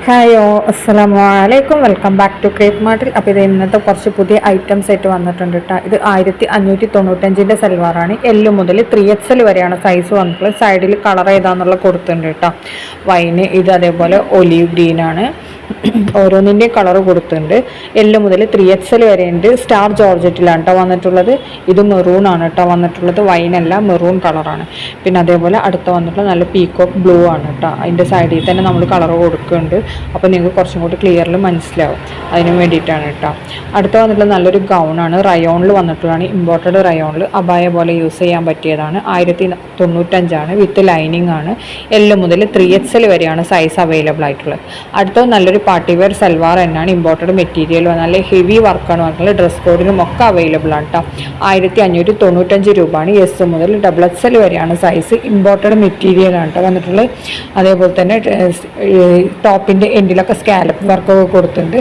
ഹായോ അസ്സലാമു അലൈക്കും welcome back to crepe മാർട്ടിൽ. അപ്പോൾ ഇത് ഇന്നത്തെ കുറച്ച് പുതിയ ഐറ്റംസ് ആയിട്ട് വന്നിട്ടുണ്ട് കേട്ടോ. ഇത് 1595 സൽവാറാണ്. എല്ല് മുതൽ 3XL വരെയാണ് സൈസ് വന്നിട്ടുള്ളത്. സൈഡിൽ കളർ ഏതാന്നുള്ള കൊടുത്തിട്ടുണ്ട് കേട്ടോ. വൈന് ഇത് അതേപോലെ ഒലീവ് ഗ്രീനാണ്. ഓരോന്നിൻ്റെയും കളർ കൊടുത്തിട്ടുണ്ട്. എല്ല് മുതൽ 3XL വരെ ഉണ്ട്. സ്റ്റാർ ജോർജറ്റിലാണ് കേട്ടോ വന്നിട്ടുള്ളത്. ഇത് മെറൂൺ ആണ് കേട്ടോ വന്നിട്ടുള്ളത്. വൈനല്ല, മെറൂൺ കളറാണ്. പിന്നെ അതേപോലെ അടുത്ത വന്നിട്ടുള്ള നല്ല പീക്കോക്ക് ബ്ലൂ ആണ് കേട്ടോ. അതിൻ്റെ സൈഡിൽ തന്നെ നമ്മൾ കളർ കൊടുക്കുന്നുണ്ട്. അപ്പോൾ നിങ്ങൾക്ക് കുറച്ചും കൂടി ക്ലിയറിൽ മനസ്സിലാവും. അതിന് വേണ്ടിയിട്ടാണ് കേട്ടോ. അടുത്ത വന്നിട്ടുള്ള നല്ലൊരു ഗൗണാണ്. റയോണിൽ വന്നിട്ടുള്ളതാണ്. ഇമ്പോർട്ടഡ് റയോണിൽ അബായ പോലെ യൂസ് ചെയ്യാൻ പറ്റിയതാണ്. 1095 വിത്ത് ലൈനിങ് ആണ്. എല്ല് മുതൽ 3XL വരെയാണ് സൈസ് അവൈലബിൾ ആയിട്ടുള്ളത്. അടുത്തത് നല്ലൊരു പാർട്ടി വെയർ സൽവാർ എന്നാണ്. ഇമ്പോർട്ടഡ് മെറ്റീരിയൽ നല്ല ഹെവി വർക്കാണ് വന്നിട്ടുള്ളത്. ഡ്രസ് കോഡിനും ഒക്കെ അവൈലബിൾ ആണ് കേട്ടോ. 1595 രൂപയാണ്. എസ് മുതൽ XXL വരെയാണ് സൈസ്. ഇമ്പോർട്ടഡ് മെറ്റീരിയൽ ആണ് കേട്ടോ വന്നിട്ടുള്ളത്. അതേപോലെ തന്നെ ടോപ്പിൻ്റെ എൻഡിലൊക്കെ സ്കാലപ്പ് വർക്കൊക്കെ കൊടുത്തിട്ടുണ്ട്.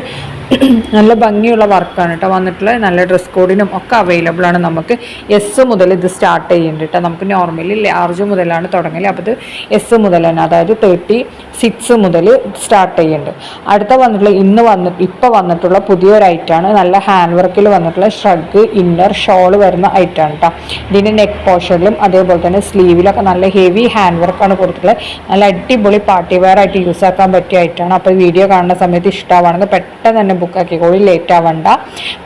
നല്ല ഭംഗിയുള്ള വർക്കാണ് കേട്ടോ വന്നിട്ടുള്ളത്. നല്ല ഡ്രസ് കോഡിനും ഒക്കെ അവൈലബിൾ ആണ്. നമുക്ക് എസ് മുതൽ ഇത് സ്റ്റാർട്ട് ചെയ്യുന്നുണ്ട് കേട്ടോ. നമുക്ക് നോർമലി ലാർജ് മുതലാണ് തുടങ്ങല്. അപ്പോൾ ഇത് എസ് മുതൽ തന്നെ, അതായത് 36 മുതൽ സ്റ്റാർട്ട് ചെയ്യുന്നുണ്ട്. അടുത്ത വന്നിട്ടുള്ള ഇപ്പോൾ വന്നിട്ടുള്ള പുതിയൊരു ഐറ്റമാണ്. നല്ല ഹാൻഡ് വർക്കിൽ വന്നിട്ടുള്ള ഷ്രഗ് ഇന്നർ ഷോള് വരുന്ന ഐറ്റമാണ് കേട്ടോ. ഇതിൻ്റെ നെക്ക് പോർഷനിലും അതേപോലെ തന്നെ സ്ലീവിലൊക്കെ നല്ല ഹെവി ഹാൻഡ് വർക്കാണ് കൊടുത്തിട്ടുള്ളത്. നല്ല അടിപൊളി പാർട്ടി വെയർ ആയിട്ട് യൂസ് ആക്കാൻ പറ്റിയ ഐറ്റമാണ്. അപ്പോൾ വീഡിയോ കാണുന്ന സമയത്ത് ഇഷ്ടമാണെങ്കിൽ പെട്ടെന്ന് തന്നെ ബുക്ക് ആക്കിക്കോളി, ലേറ്റ് ആവണ്ട.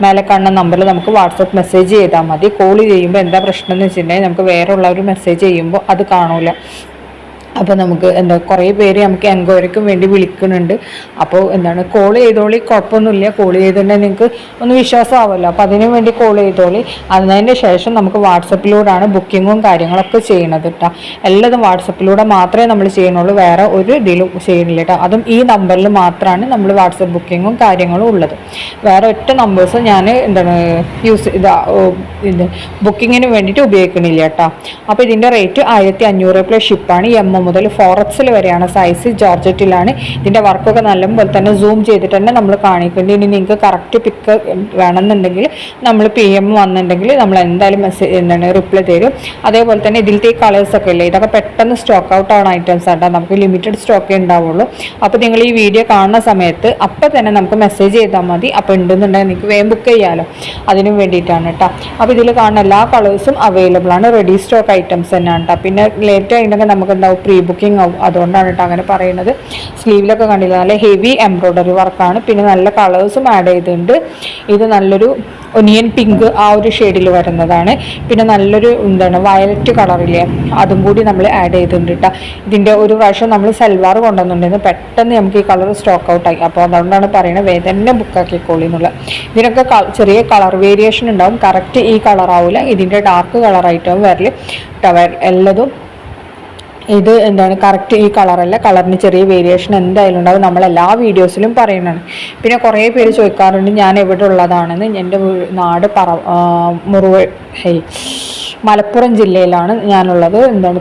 മേലെ കാണുന്ന നമ്പറിൽ നമുക്ക് വാട്സപ്പ് മെസ്സേജ് ചെയ്താൽ മതി. കോൾ ചെയ്യുമ്പോൾ എന്താ പ്രശ്നം എന്ന് വെച്ചിട്ടുണ്ടെങ്കിൽ നമുക്ക് വേറെ ഉള്ളവർ മെസ്സേജ് ചെയ്യുമ്പോൾ അത് കാണൂല. അപ്പോൾ നമുക്ക് കുറേ പേര് നമുക്ക് എൻക്വയറിക്കും വേണ്ടി വിളിക്കുന്നുണ്ട്. അപ്പോൾ കോൾ ചെയ്തോളി, കുഴപ്പമൊന്നുമില്ല. കോൾ ചെയ്തിട്ടുണ്ടെങ്കിൽ നിങ്ങൾക്ക് ഒന്ന് വിശ്വാസമാവുമല്ലോ. അപ്പോൾ അതിനു വേണ്ടി കോൾ ചെയ്തോളി. അതിന് ശേഷം നമുക്ക് വാട്സപ്പിലൂടെയാണ് ബുക്കിങ്ങും കാര്യങ്ങളൊക്കെ ചെയ്യണത് കേട്ടോ. എല്ലാതും വാട്സപ്പിലൂടെ മാത്രമേ നമ്മൾ ചെയ്യണുള്ളൂ. വേറെ ഒരു ഇതിലും ചെയ്യണില്ല കേട്ടോ. അതും ഈ നമ്പറിൽ മാത്രമാണ് നമ്മൾ വാട്സപ്പ് ബുക്കിങ്ങും കാര്യങ്ങളും ഉള്ളത്. വേറെ ഒറ്റ നമ്പേഴ്സ് ഞാൻ ബുക്കിങ്ങിന് വേണ്ടിയിട്ട് ഉപയോഗിക്കണില്ല കേട്ടോ. അപ്പോൾ ഇതിൻ്റെ റേറ്റ് 1500 പ്ലസ് ഷിപ്പാണ്. എം മുതൽ 4XL വരെയാണ് സൈസ്. ജോർജറ്റിലാണ്. ഇതിൻ്റെ വർക്കൊക്കെ നല്ലപോലെ തന്നെ സൂം ചെയ്തിട്ട് തന്നെ നമ്മൾ കാണിക്കുന്നുണ്ട്. ഇനി നിങ്ങൾക്ക് കറക്റ്റ് പിക്ക് വേണമെന്നുണ്ടെങ്കിൽ നമ്മൾ PM വന്നിട്ടുണ്ടെങ്കിൽ നമ്മൾ എന്തായാലും റിപ്ലൈ തരും. അതേപോലെ തന്നെ ഇതിലത്തെ കളേഴ്സൊക്കെ ഇല്ലേ, ഇതൊക്കെ പെട്ടെന്ന് സ്റ്റോക്ക് ഔട്ട് ആവുന്ന ഐറ്റംസ് ആണ്. നമുക്ക് ലിമിറ്റഡ് സ്റ്റോക്കേ ഉണ്ടാവുള്ളൂ. അപ്പോൾ നിങ്ങൾ ഈ വീഡിയോ കാണുന്ന സമയത്ത് അപ്പോൾ തന്നെ നമുക്ക് മെസ്സേജ് ചെയ്താൽ മതി. അപ്പോൾ ഉണ്ടെന്നുണ്ടെങ്കിൽ നിങ്ങൾക്ക് വേഗം ബുക്ക് ചെയ്യാമല്ലോ. അതിനും വേണ്ടിയിട്ടാണ് കേട്ടോ. അപ്പോൾ ഇതിൽ കാണുന്ന എല്ലാ കളേഴ്സും അവൈലബിൾ ആണ്. റെഡി സ്റ്റോക്ക് ഐറ്റംസ് തന്നെയാണ് കേട്ടോ. പിന്നെ ലേറ്റ് ആയിട്ടുണ്ടെങ്കിൽ നമുക്ക് എന്താവും, പ്രീ ബുക്കിംഗ് ആവും. അതുകൊണ്ടാണ് കേട്ടോ അങ്ങനെ പറയുന്നത്. സ്ലീവിലൊക്കെ കണ്ടില്ല, നല്ല ഹെവി എംബ്രോയ്ഡറി വർക്കാണ്. പിന്നെ നല്ല കളേഴ്സും ആഡ് ചെയ്തിട്ടുണ്ട്. ഇത് നല്ലൊരു ഒനിയൻ പിങ്ക് ആ ഒരു ഷെയ്ഡിൽ വരുന്നതാണ്. പിന്നെ നല്ലൊരു വയലറ്റ് കളറില്ലേ, അതും കൂടി നമ്മൾ ആഡ് ചെയ്തിട്ടുണ്ട് കേട്ടോ. ഇതിൻ്റെ ഒരു പ്രാവശ്യം നമ്മൾ സൽവാർ കൊണ്ടുവന്നിട്ടുണ്ടെന്ന് പെട്ടെന്ന് നമുക്ക് ഈ കളർ സ്റ്റോക്ക് ഔട്ടായി. അപ്പോൾ അതുകൊണ്ടാണ് പറയുന്നത് വേദന ബുക്കാക്കിക്കോളി എന്നുള്ള. ഇതിനൊക്കെ ചെറിയ കളർ വേരിയേഷൻ ഉണ്ടാവും. കറക്റ്റ് ഈ കളറാവില്ല. ഇതിൻ്റെ ഡാർക്ക് കളറായിട്ടാവും വരല് എല്ലതും. ഇത് കറക്റ്റ് ഈ കളറല്ല, കളറിന് ചെറിയ വേരിയേഷൻ എന്തായാലും ഉണ്ടാവും. നമ്മളെല്ലാ വീഡിയോസിലും പറയുന്നതാണ്. പിന്നെ കുറേ പേര് ചോദിക്കാറുണ്ട് ഞാൻ എവിടെ ഉള്ളതാണെന്ന്. എൻ്റെ നാട് മലപ്പുറം ജില്ലയിലാണ് ഞാനുള്ളത്.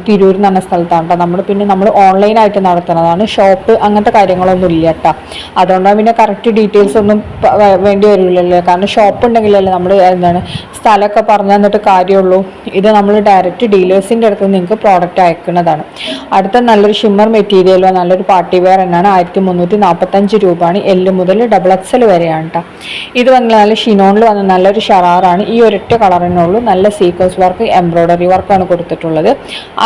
തിരൂർ എന്ന് പറഞ്ഞ സ്ഥലത്താണ് കേട്ടോ. നമ്മൾ ഓൺലൈനായിട്ട് നടത്തുന്നതാണ്. ഷോപ്പ് അങ്ങനത്തെ കാര്യങ്ങളൊന്നും ഇല്ല കേട്ടോ. അതുകൊണ്ടാണ് പിന്നെ കറക്റ്റ് ഡീറ്റെയിൽസ് ഒന്നും വേണ്ടി വരില്ലല്ലോ. കാരണം ഷോപ്പ് ഉണ്ടെങ്കിലല്ലേ നമ്മൾ സ്ഥലമൊക്കെ പറഞ്ഞു തന്നിട്ട് കാര്യമുള്ളൂ. ഇത് നമ്മൾ ഡയറക്റ്റ് ഡീലേഴ്സിൻ്റെ അടുത്ത് നിങ്ങൾക്ക് പ്രോഡക്റ്റ് അയക്കുന്നതാണ്. അടുത്ത നല്ലൊരു ഷിമ്മർ മെറ്റീരിയലോ നല്ലൊരു പാർട്ടി വെയർ എന്നാണ്. 1345 രൂപയാണ്. എല്ല് മുതൽ XXL വരെയാണ് കേട്ടോ. ഇത് വന്ന നല്ല ഷിനോണിൽ വന്ന നല്ലൊരു ഷറാറാണ്. ഈ ഒരൊറ്റ കളറിനേ ഉള്ളൂ. നല്ല സീക്വൻസ് വർക്ക് എംബ്രോയ്ഡറി വർക്കാണ് കൊടുത്തിട്ടുള്ളത്.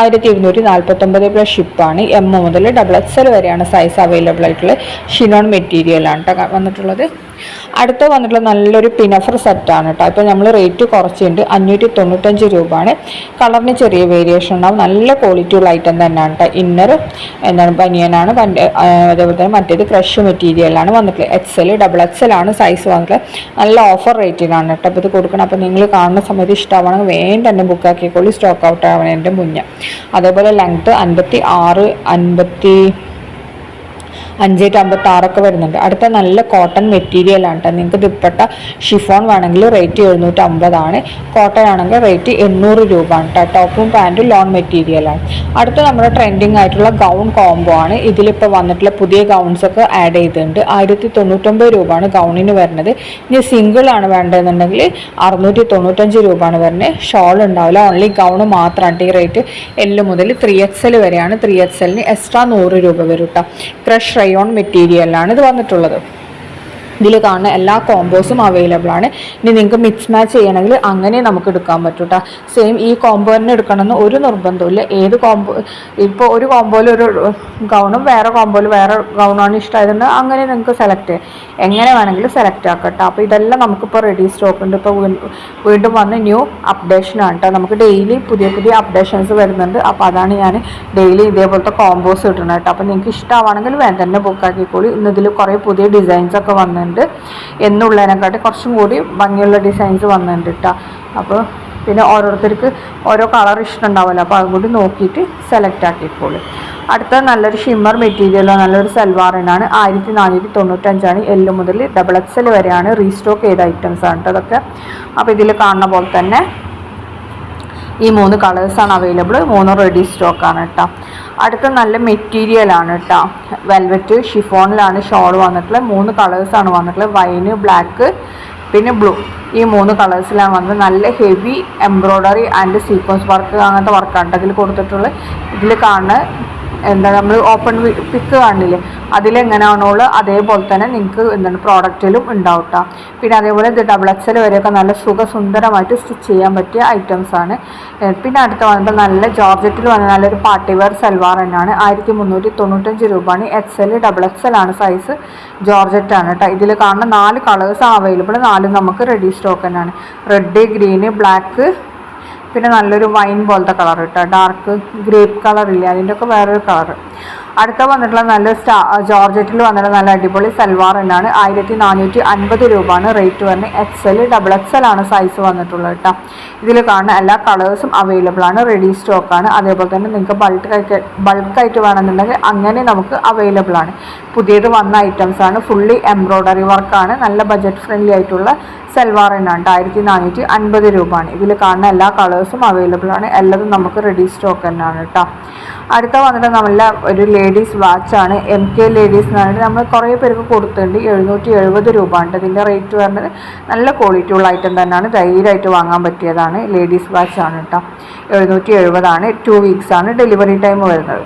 1249 പ്ലസ് ഷിപ്പാണ്. M മുതൽ XXL വരെയാണ് സൈസ് അവൈലബിൾ ആയിട്ടുള്ളത്. ഷിനോൺ മെറ്റീരിയലാണ് കേട്ടോ വന്നിട്ടുള്ളത്. അടുത്ത വന്നിട്ടുള്ള നല്ലൊരു പിനഫർ സെറ്റാണ് കേട്ടോ. ഇപ്പോൾ നമ്മൾ റേറ്റ് കുറച്ചുണ്ട്. 595 രൂപയാണ്. കളറിന് ചെറിയ വേരിയേഷൻ ഉണ്ടാവും. നല്ല ക്വാളിറ്റി ഉള്ള ഐറ്റം തന്നെയാണ് കേട്ടോ. ഇന്നർ ബനിയനാണ്. അതേപോലെ തന്നെ മറ്റേത് ക്രഷ് മെറ്റീരിയലാണ് വന്നിട്ടുള്ളത്. XL XXL ആണ് സൈസ് വന്നിട്ടുള്ളത്. നല്ല ഓഫർ റേറ്റിനാണ് കേട്ടോ അപ്പോൾ ഇത് കൊടുക്കണം. അപ്പോൾ നിങ്ങൾ കാണുന്ന സമയത്ത് ഇഷ്ടമാണെങ്കിൽ വേഗം തന്നെ ബുക്കാക്കിക്കോളി, സ്റ്റോക്ക് ഔട്ട് ആവണതിൻ്റെ മുന്നേ. അതേപോലെ ലെങ്ത്ത് 56, 556 വരുന്നുണ്ട്. അടുത്ത നല്ല കോട്ടൺ മെറ്റീരിയലാണ് കേട്ടോ. നിങ്ങൾക്ക് ദുപ്പട്ട ഷിഫോൺ വേണമെങ്കിൽ റേറ്റ് 750 കോട്ടൺ ആണെങ്കിൽ റേറ്റ് 800 രൂപയാണ് കേട്ടോ. ടോപ്പും പാൻറ്റും ലോൺ മെറ്റീരിയലാണ്. അടുത്ത നമ്മുടെ ട്രെൻഡിങ് ആയിട്ടുള്ള ഗൗൺ കോംബോ ആണ്. ഇതിലിപ്പോൾ വന്നിട്ടുള്ള പുതിയ ഗൗൺസൊക്കെ ആഡ് ചെയ്തിട്ടുണ്ട്. 1099 രൂപയാണ് ഗൗണിന് വരുന്നത്. ഇനി സിംഗിൾ ആണ് വേണ്ടതെന്നുണ്ടെങ്കിൽ 695 രൂപയാണ് വരുന്നത്. ഷോൾ ഉണ്ടാവില്ല, ഓൺലി ഗൗണ് മാത്രമാണ് ഈ റേറ്റ്. എല്ല് മുതൽ 3XL വരെയാണ്. 3XLന് എക്സ്ട്രാ 100 രൂപ വരും കേട്ടോ. ക്രഷ് റയോൺ മെറ്റീരിയലാണ് ഇത് വന്നിട്ടുള്ളത്. ഇതിൽ കാണുന്ന എല്ലാ കോംബോസും അവൈലബിൾ ആണ്. ഇനി നിങ്ങൾക്ക് മിക്സ് മാച്ച് ചെയ്യണമെങ്കിൽ അങ്ങനെ നമുക്ക് എടുക്കാൻ പറ്റും കേട്ടോ. സെയിം ഈ കോംബോ തന്നെ എടുക്കണമെന്ന് ഒരു നിർബന്ധമില്ല. ഏത് കോംബോ, ഇപ്പോൾ ഒരു കോംബോയിൽ ഒരു ഗൗണും വേറെ കോംബോയിൽ വേറെ ഗൗണാണ് ഇഷ്ടമായതെന്ന് അങ്ങനെ നിങ്ങൾക്ക് സെലക്ട് ചെയ്യാം. എങ്ങനെ വേണമെങ്കിലും സെലക്ട് ആക്കാം കേട്ടോ. അപ്പോൾ ഇതെല്ലാം നമുക്കിപ്പോൾ റെഡി സ്റ്റോക്ക് ഉണ്ട്. ഇപ്പോൾ വീണ്ടും വന്ന് ന്യൂ അപ്ഡേഷനാണ് കേട്ടോ. നമുക്ക് ഡെയിലി പുതിയ പുതിയ അപ്ഡേഷൻസ് വരുന്നുണ്ട്. അപ്പോൾ അതാണ് ഞാൻ ഡെയിലി ഇതേപോലത്തെ കോംബോസ് ഇടുന്നത് കേട്ടോ. അപ്പോൾ നിങ്ങൾക്ക് ഇഷ്ടമാണെങ്കിൽ വേണ്ട തന്നെ ബുക്കാക്കിക്കോളി. ഇന്നതിൽ കുറേ പുതിയ ഡിസൈൻസ് ഒക്കെ വന്നിട്ടുണ്ട്. എന്നുള്ളതിനെക്കാട്ടി കുറച്ചും കൂടി ഭംഗിയുള്ള ഡിസൈൻസ് വന്നിട്ടുണ്ട് കേട്ടോ. അപ്പോൾ പിന്നെ ഓരോരുത്തർക്ക് ഓരോ കളർ ഇഷ്ടമുണ്ടാവില്ല. അപ്പോൾ അതും കൂടി നോക്കിയിട്ട് സെലക്ട് ആക്കിക്കോളൂ. അടുത്ത നല്ലൊരു ഷിമ്മർ മെറ്റീരിയലോ നല്ലൊരു സൽവാറിനാണ്. 1495 എൽ മുതൽ XXL വരെയാണ്. റീസ്റ്റോക്ക് ചെയ്ത ഐറ്റംസ് ആണ് കേട്ടോ അതൊക്കെ. അപ്പോൾ ഇതിൽ കാണുന്ന പോലെ തന്നെ ഈ 3 കളേഴ്സാണ് അവൈലബിൾ. 3 റെഡി സ്റ്റോക്കാണ് കേട്ടോ. അടുത്ത നല്ല മെറ്റീരിയലാണ് കേട്ടോ. വെൽവെറ്റ് ഷിഫോണിലാണ് ഷോൾ വന്നിട്ടുള്ളത്. 3 കളേഴ്സാണ് വന്നിട്ടുള്ളത്. വൈന്, ബ്ലാക്ക്, പിന്നെ ബ്ലൂ. ഈ 3 കളേഴ്സിലാണ് വന്നത്. നല്ല heavy embroidery and sequence work അങ്ങനത്തെ വർക്കാണ് ഇതിൽ കൊടുത്തിട്ടുള്ളത്. ഇതിൽ കാണുന്ന എന്താ നമ്മൾ ഓപ്പൺ പിക്ക് കാണില്ലേ, അതിലെങ്ങനെയാണോള് അതേപോലെ തന്നെ നിങ്ങൾക്ക് എന്താണ് പ്രോഡക്റ്റിലും ഉണ്ടാവും കേട്ടോ. പിന്നെ അതേപോലെ ഇത് XXL വരെയൊക്കെ നല്ല സുഖസുന്ദരമായിട്ട് സ്റ്റിച്ച് ചെയ്യാൻ പറ്റിയ ഐറ്റംസാണ്. പിന്നെ അടുത്ത വന്നിട്ട് നല്ല ജോർജറ്റിൽ വന്ന നല്ലൊരു പാർട്ടി വെയർ സൽവാർ തന്നെയാണ്. 1395 രൂപയാണ്. XL XXL ആണ് സൈസ്. ജോർജറ്റാണ് കേട്ടോ. ഇതിൽ കാണുന്ന 4 കളേഴ്സാണ് അവൈലബിൾ. 4 നമുക്ക് റെഡി സ്റ്റോക്ക് തന്നെയാണ്. റെഡ്, ഗ്രീന്, ബ്ലാക്ക്, പിന്നെ നല്ലൊരു വൈൻ പോലത്തെ കളർ കേട്ടോ. ഡാർക്ക് ഗ്രേപ്പ് കളറില്ലേ, അതിൻ്റെയൊക്കെ വേറൊരു കളറ്. അടുത്ത വന്നിട്ടുള്ള നല്ല ജോർജറ്റിൽ വന്നിട്ട് നല്ല അടിപൊളി സൽവാർ തന്നെയാണ്. 1450 രൂപയാണ് റേറ്റ് വരുന്നത്. XL XXL ആണ് സൈസ് വന്നിട്ടുള്ളത് കേട്ടോ. ഇതിൽ കാണുന്ന എല്ലാ കളേഴ്സും അവൈലബിൾ ആണ്. റെഡി സ്റ്റോക്കാണ്. അതേപോലെ തന്നെ നിങ്ങൾക്ക് ബൾക്കായിട്ട് വേണമെന്നുണ്ടെങ്കിൽ അങ്ങനെ നമുക്ക് അവൈലബിൾ ആണ്. പുതിയത് വന്ന ഐറ്റംസാണ്. ഫുള്ളി എംബ്രോയ്ഡറി വർക്കാണ്. നല്ല ബജറ്റ് ഫ്രണ്ട്ലി ആയിട്ടുള്ള സൽവാർ തന്നെയാണ്. 1450 രൂപയാണ്. ഇതിൽ കാണുന്ന എല്ലാ കളേഴ്സും അവൈലബിൾ ആണ്. എല്ലാതും നമുക്ക് റെഡി സ്റ്റോക്ക് തന്നെയാണ് കേട്ടോ. അടുത്ത വന്നിട്ട് നല്ല ഒരു ലേഡീസ് വാച്ചാണ്. MK ലേഡീസ് എന്ന് പറഞ്ഞിട്ട് നമ്മൾ കുറേ പേർക്ക് കൊടുത്തിട്ടുണ്ട്. 770 രൂപ ഉണ്ട് ഇതിൻ്റെ റേറ്റ് വരുന്നത്. നല്ല ക്വാളിറ്റി ഉള്ള ഐറ്റം തന്നെയാണ്. ധൈര്യമായിട്ട് വാങ്ങാൻ പറ്റിയതാണ്. ലേഡീസ് വാച്ചാണ് കേട്ടോ. 770 ആണ്. 2 വീക്സ് ആണ് ഡെലിവറി ടൈം വരുന്നത്.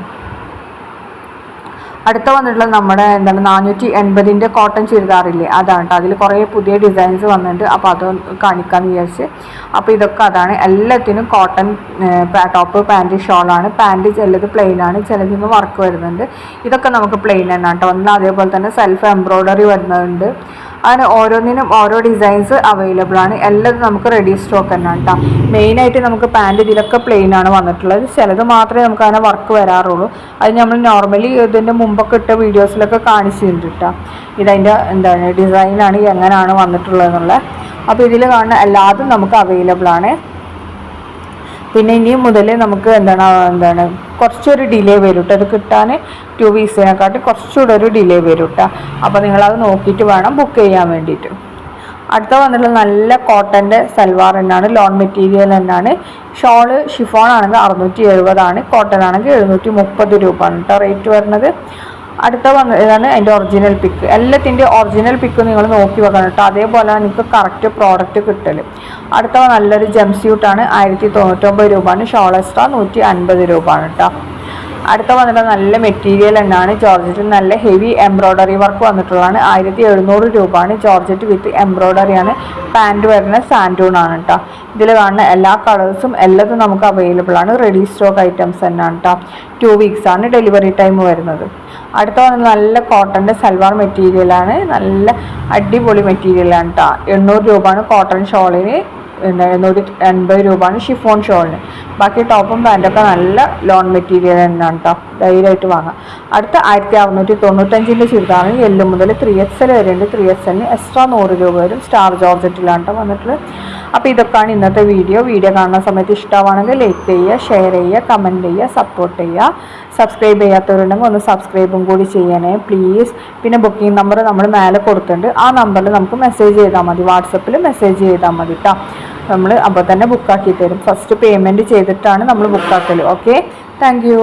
അടുത്ത വന്നിട്ടുള്ളത് നമ്മുടെ 480 കോട്ടൺ ചുരിദാറില്ലേ, അതാണ് കേട്ടോ. അതിൽ കുറേ പുതിയ ഡിസൈൻസ് വന്നിട്ടുണ്ട്. അപ്പോൾ അത് കാണിക്കാമെന്ന് വിചാരിച്ച്. അപ്പോൾ ഇതൊക്കെ അതാണ്. എല്ലാത്തിനും കോട്ടൺ ടോപ്പ്, പാൻറ്റ്, ഷോളാണ്. പാൻറ്റ് ചിലത് പ്ലെയിൻ ആണ്, ചിലതിന് വർക്ക് വരുന്നുണ്ട്. ഇതൊക്കെ നമുക്ക് പ്ലെയിൻ തന്നെയാണ് കേട്ടോ. ഒന്ന് അതേപോലെ തന്നെ സെൽഫ് എംബ്രോയ്ഡറി വരുന്നുണ്ട്. അങ്ങനെ ഓരോന്നിനും ഓരോ ഡിസൈൻസ് അവൈലബിൾ ആണ്. എല്ലാതും നമുക്ക് റെഡി സ്റ്റോക്ക് തന്നെയാണ് കേട്ടോ. മെയിനായിട്ട് നമുക്ക് പാൻറ്റ് ഇതിലൊക്കെ പ്ലെയിൻ ആണ് വന്നിട്ടുള്ളത്. ചിലത് മാത്രമേ നമുക്ക് അങ്ങനെ വർക്ക് വരാറുള്ളൂ. അത് നമ്മൾ നോർമലി ഇതിൻ്റെ മുമ്പൊക്കെ ഇട്ട വീഡിയോസിലൊക്കെ കാണിച്ചിട്ടുണ്ട് കേട്ടോ. ഇതതിൻ്റെ ഡിസൈനാണ് എങ്ങനെയാണ് വന്നിട്ടുള്ളതെന്നുള്ളത്. അപ്പോൾ ഇതിൽ കാണുന്ന എല്ലാതും നമുക്ക് അവൈലബിൾ ആണ്. പിന്നെ ഇനി മുതൽ നമുക്ക് കുറച്ചൊരു ഡിലേ വരും കേട്ടോ. അത് കിട്ടാൻ 2 വീക്സിനെക്കാട്ടി കുറച്ചുകൂടെ ഒരു ഡിലേ വരും കേട്ടോ. അപ്പോൾ നിങ്ങളത് നോക്കിയിട്ട് വേണം ബുക്ക് ചെയ്യാൻ വേണ്ടിയിട്ട്. അടുത്ത വന്നിട്ടുള്ള നല്ല കോട്ടൻ്റെ സൽവാർ തന്നെയാണ്. ലോൺ മെറ്റീരിയൽ തന്നെയാണ്. ഷോള് ഷിഫോൺ ആണെങ്കിൽ 670 ആണ്. കോട്ടൺ ആണെങ്കിൽ 730 രൂപയാണ് കേട്ടോ റേറ്റ് വരുന്നത്. അടുത്ത ഇതാണ് അതിൻ്റെ ഒറിജിനൽ പിക്ക്. എല്ലാത്തിൻ്റെ ഒറിജിനൽ പിക്ക് നിങ്ങൾ നോക്കി വെക്കണം കേട്ടോ. അതേപോലെ നിങ്ങൾക്ക് കറക്റ്റ് പ്രോഡക്റ്റ് കിട്ടൽ. അടുത്ത നല്ലൊരു ജംസ്യൂട്ടാണ്. 1099 രൂപയാണ്. ഷോൾ എക്സ്ട്രാ 150 രൂപയാണ് കേട്ടോ. അടുത്ത വന്നിട്ട് നല്ല മെറ്റീരിയൽ തന്നെയാണ്. ജോർജറ്റിൽ നല്ല ഹെവി എംബ്രോയ്ഡറി വർക്ക് വന്നിട്ടുള്ളതാണ്. 1700 രൂപയാണ്. ജോർജറ്റ് വിത്ത് എംബ്രോയ്ഡറിയാണ്. പാൻറ്റ് വരുന്ന സാൻഡൂൺ ആണ് കേട്ടോ. ഇതിൽ കാണുന്ന എല്ലാ കളേഴ്സും എല്ലാതും നമുക്ക് അവൈലബിൾ ആണ്. റെഡി സ്റ്റോക്ക് ഐറ്റംസ് തന്നെയാണ് കേട്ടോ. 2 വീക്സ് ആണ് ഡെലിവറി ടൈം വരുന്നത്. അടുത്ത വന്നത് നല്ല കോട്ടൻ്റെ സൽവാർ മെറ്റീരിയലാണ്. നല്ല അടിപൊളി മെറ്റീരിയലാണ് കേട്ടോ. 800 രൂപയാണ് കോട്ടൺ ഷോളിന്. 780 രൂപയാണ് ഷിഫോൺ ഷോളിന്. ബാക്കി ടോപ്പും പാൻറ്റൊക്കെ നല്ല ലോൺ മെറ്റീരിയൽ തന്നെയാണ് കേട്ടോ. ധൈര്യമായിട്ട് വാങ്ങാം. അടുത്ത 1695 ചുരിദാറിന് L മുതൽ 3XL വരെ ഉണ്ട്. 3XL എക്സ്ട്രാ 100 രൂപ വരും. സ്റ്റാർ ജോർജറ്റിലാണ് കേട്ടോ വന്നിട്ടുള്ളത്. അപ്പോൾ ഇതൊക്കെയാണ് ഇന്നത്തെ വീഡിയോ. കാണുന്ന സമയത്ത് ഇഷ്ടമാണെങ്കിൽ ലൈക്ക് ചെയ്യുക, ഷെയർ ചെയ്യുക, കമൻറ്റ് ചെയ്യുക, സപ്പോർട്ട് ചെയ്യുക. സബ്സ്ക്രൈബ് ചെയ്യാത്തവരുണ്ടെങ്കിൽ ഒന്ന് സബ്സ്ക്രൈബും കൂടി ചെയ്യണേ പ്ലീസ്. പിന്നെ ബുക്കിംഗ് നമ്പർ നമ്മൾ മേലെ കൊടുത്തിട്ടുണ്ട്. ആ നമ്പറിൽ നമുക്ക് മെസ്സേജ് ചെയ്താൽ മതി. വാട്സപ്പിൽ മെസ്സേജ് ചെയ്താൽ മതി കേട്ടോ. നമ്മൾ അപ്പോൾ തന്നെ ബുക്കാക്കി തരും. ഫസ്റ്റ് പേയ്മെൻറ്റ് ചെയ്തിട്ടാണ് നമ്മൾ ബുക്കാക്കൽ. Okay, thank you.